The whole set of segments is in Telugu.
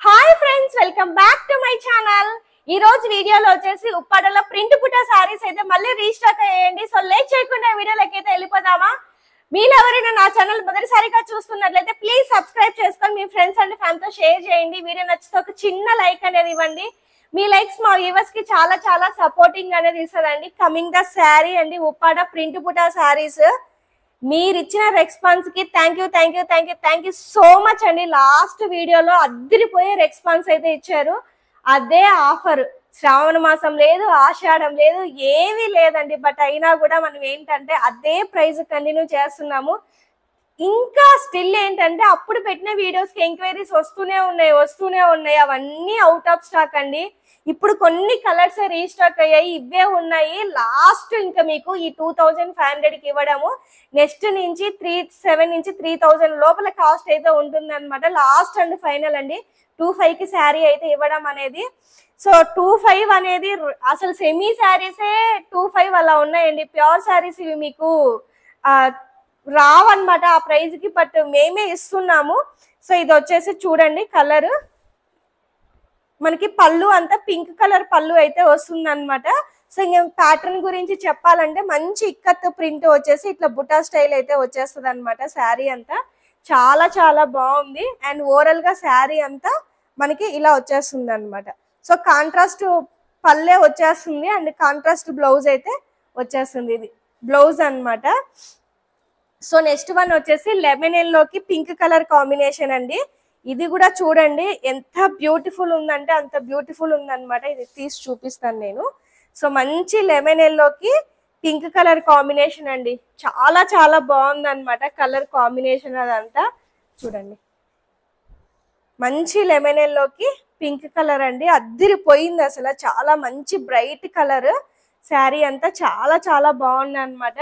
Hi friends, welcome back to my channel. ఈ రోజు వీడియోలో వచ్చేసి ఉప్పాడలో ప్రింట్ బుటా సారీస్ అయితే మళ్ళీ రీస్టాక్ అయ్యండి. సో లేట్ చేయకుండా వీడియోలోకి అయితే వెళ్ళిపోదామా. మీరు ఎవరైనా నా ఛానల్ మొదటిసారిగా చూస్తున్నట్లయితే ప్లీజ్ సబ్స్క్రైబ్ చేసుకొని మీ ఫ్రెండ్స్ అండ్ ఫ్యామిలీతో షేర్ చేయండి. వీడియో నచ్చితే ఒక చిన్న లైక్ అనేది ఇవ్వండి. మీ లైక్స్ మా వ్యూవర్స్ కి చాలా చాలా సపోర్టింగ్ అనేది ఇస్తుందండి. కమింగ్ ద శారీ అండి, ఉప్పాడ ప్రింట్ బుటా సారీస్. మీరు ఇచ్చిన రెస్పాన్స్ కి థ్యాంక్ యూ సో మచ్ అండి. లాస్ట్ వీడియోలో అద్దరిపోయే రెస్పాన్స్ అయితే ఇచ్చారు. అదే ఆఫర్, శ్రావణ మాసం లేదు, ఆషాఢం లేదు, ఏమీ లేదండి. బట్ అయినా కూడా మనం ఏంటంటే అదే ప్రైస్ కంటిన్యూ చేస్తున్నాము. ఇంకా స్టిల్ ఏంటంటే అప్పుడు పెట్టిన వీడియోస్ కి ఎంక్వైరీస్ వస్తూనే ఉన్నాయి. అవన్నీ అవుట్ ఆఫ్ స్టాక్ అండి. ఇప్పుడు కొన్ని కలర్స్ రీస్టాక్ అయ్యాయి, ఇవే ఉన్నాయి. లాస్ట్ ఇంకా మీకు ఈ 2500 కి ఇవ్వడము. నెక్స్ట్ నుంచి 37 నుంచి 3000 లోపల కాస్ట్ అయితే ఉంటుంది అనమాట. లాస్ట్ అండ్ ఫైనల్ అండి. 25 కి శారీ అయితే ఇవ్వడం అనేది. సో 25 అనేది అసలు సెమీ శారీసే 25 అలా ఉన్నాయండి. ప్యూర్ శారీస్ ఇవి మీకు రావన్నమాట ఆ ప్రైస్ కి. బట్ మేమే ఇస్తున్నాము. సో ఇది వచ్చేసి చూడండి కలర్, మనకి పళ్ళు అంతా పింక్ కలర్ పళ్ళు అయితే వస్తుంది అనమాట. సో ఇంకా ప్యాటర్న్ గురించి చెప్పాలంటే మంచి ఇక్కత్ ప్రింట్ వచ్చేసి ఇట్లా బుటా స్టైల్ అయితే వచ్చేస్తుంది అనమాట. శారీ అంతా చాలా చాలా బాగుంది. అండ్ ఓవరాల్ గా శారీ అంతా మనకి ఇలా వచ్చేస్తుంది అనమాట. సో కాంట్రాస్ట్ పల్లె వచ్చేస్తుంది అండ్ కాంట్రాస్ట్ బ్లౌజ్ అయితే వచ్చేస్తుంది. ఇది బ్లౌజ్ అనమాట. సో నెక్స్ట్ వన్ వచ్చేసి లెమన్ ఎల్లోకి పింక్ కలర్ కాంబినేషన్ అండి. ఇది కూడా చూడండి ఎంత బ్యూటిఫుల్ ఉందంటే అంత బ్యూటిఫుల్ ఉందన్నమాట. ఇది తీసి చూపిస్తాను నేను. సో మంచి లెమన్ ఎల్లోకి పింక్ కలర్ కాంబినేషన్ అండి. చాలా చాలా బాగుంది అనమాట కలర్ కాంబినేషన్. అదంతా చూడండి, మంచి లెమన్ ఎల్లోకి పింక్ కలర్ అండి. అద్దిరిపోయింది అసలు. చాలా మంచి బ్రైట్ కలర్. శారీ అంతా చాలా చాలా బాగుంది అనమాట.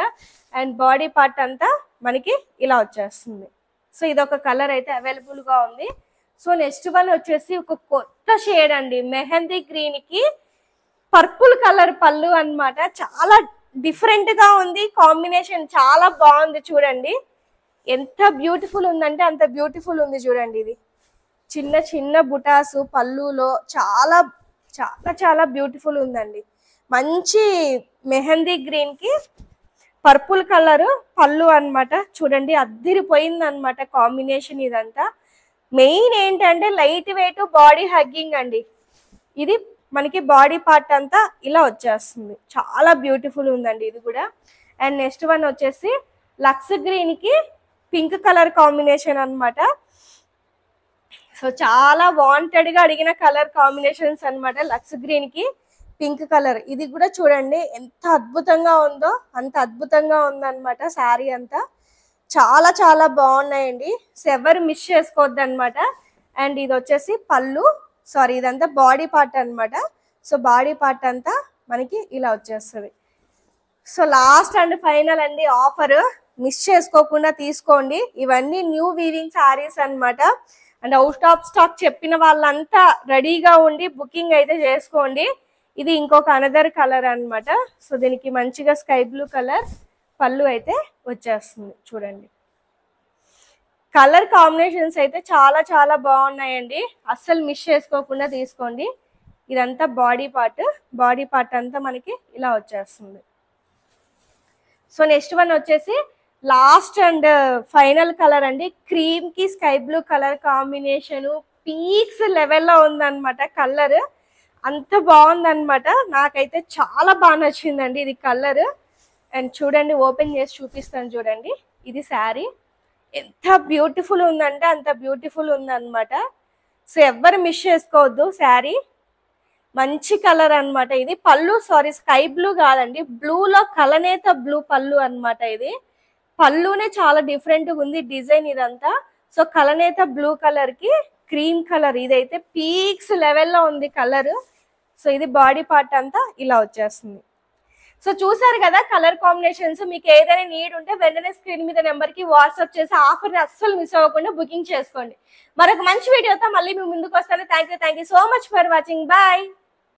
అండ్ బాడీ పార్ట్ అంతా మనకి ఇలా వచ్చేస్తుంది. సో ఇదొక కలర్ అయితే అవైలబుల్ గా ఉంది. సో నెక్స్ట్ వన్ వచ్చేసి ఒక కొత్త షేడ్ అండి, మెహందీ గ్రీన్ కి పర్పుల్ కలర్ పళ్ళు అన్నమాట. చాలా డిఫరెంట్ గా ఉంది కాంబినేషన్, చాలా బాగుంది. చూడండి ఎంత బ్యూటిఫుల్ ఉందంటే అంత బ్యూటిఫుల్ ఉంది. చూడండి ఇది చిన్న చిన్న బుటాసు పళ్ళులో చాలా చాలా చాలా బ్యూటిఫుల్ ఉందండి. మంచి మెహందీ గ్రీన్ కి పర్పుల్ కలర్ పళ్ళు అన్నమాట. చూడండి అద్దిరిపోయింది అనమాట కాంబినేషన్. ఇదంతా మెయిన్ ఏంటంటే లైట్ వెయిట్ బాడీ హగ్గింగ్ అండి. ఇది మనకి బాడీ పార్ట్ అంతా ఇలా వచ్చేస్తుంది. చాలా బ్యూటిఫుల్ ఉందండి ఇది కూడా. అండ్ నెక్స్ట్ వన్ వచ్చేసి లక్స్ గ్రీన్ కి పింక్ కలర్ కాంబినేషన్ అన్నమాట. సో చాలా వాంటెడ్ గా అడిగిన కలర్ కాంబినేషన్స్ అన్నమాట. లక్స్ గ్రీన్ కి పింక్ కలర్. ఇది కూడా చూడండి ఎంత అద్భుతంగా ఉందో అంత అద్భుతంగా ఉందన్నమాట. శారీ అంతా చాలా చాలా బాగున్నాయండి. సో ఎవరు మిస్ చేసుకోవద్దు అనమాట. అండ్ ఇది వచ్చేసి పళ్ళు, సారీ ఇదంతా బాడీ పార్ట్ అనమాట. సో బాడీ పార్ట్ అంతా మనకి ఇలా వచ్చేస్తుంది. సో లాస్ట్ అండ్ ఫైనల్ అండి ఆఫర్, మిస్ చేసుకోకుండా తీసుకోండి. ఇవన్నీ న్యూ వీవింగ్ శారీస్ అనమాట. అండ్ అవుట్ ఆఫ్ స్టాక్ చెప్పిన వాళ్ళంతా రెడీగా ఉండి బుకింగ్ అయితే చేసుకోండి. ఇది ఇంకొక అనదర్ కలర్ అన్నమాట. సో దీనికి మంచిగా స్కై బ్లూ కలర్ పళ్ళు అయితే వచ్చేస్తుంది. చూడండి కలర్ కాంబినేషన్స్ అయితే చాలా చాలా బాగున్నాయండి. అస్సలు మిస్ చేసుకోకుండా తీసుకోండి. ఇదంతా బాడీ పార్ట్ అంతా మనకి ఇలా వచ్చేస్తుంది. సో నెక్స్ట్ వన్ వచ్చేసి లాస్ట్ అండ్ ఫైనల్ కలర్ అండి. క్రీమ్ కి sky blue colour combination peaks లెవెల్లో ఉందన్నమాట. కలర్ అంత బాగుందన్నమాట. నాకైతే చాలా బాగా నచ్చిందండి ఇది కలర్. అండ్ చూడండి ఓపెన్ చేసి చూపిస్తాను. చూడండి ఇది శారీ ఎంత బ్యూటిఫుల్ ఉందంటే అంత బ్యూటిఫుల్ ఉందన్నమాట. సో ఎవ్వరు మిస్ చేసుకోవద్దు. శారీ మంచి కలర్ అన్నమాట. ఇది పళ్ళు, సారీ స్కై బ్లూ కాదండి, బ్లూలో కలనేత బ్లూ పళ్ళు అన్నమాట. ఇది పళ్ళునే చాలా డిఫరెంట్ గా ఉంది డిజైన్ ఇదంతా. సో కలనేత బ్లూ కలర్ కి క్రీమ్ కలర్, ఇదైతే పీక్స్ లెవెల్లో ఉంది కలర్. సో ఇది బాడీ పార్ట్ అంతా ఇలా వచ్చేస్తుంది. సో చూసారు కదా కలర్ కాంబినేషన్స్. మీకు ఏదైనా నీడ్ ఉంటే వెంటనే స్క్రీన్ మీద నెంబర్ కి వాట్సాప్ చేసి ఆఫర్ అస్సలు మిస్ అవ్వకుండా బుకింగ్ చేసుకోండి. మరొక మంచి వీడియోతో మళ్ళీ మీ ముందుకు వస్తాను. Thank you so much for watching. Bye.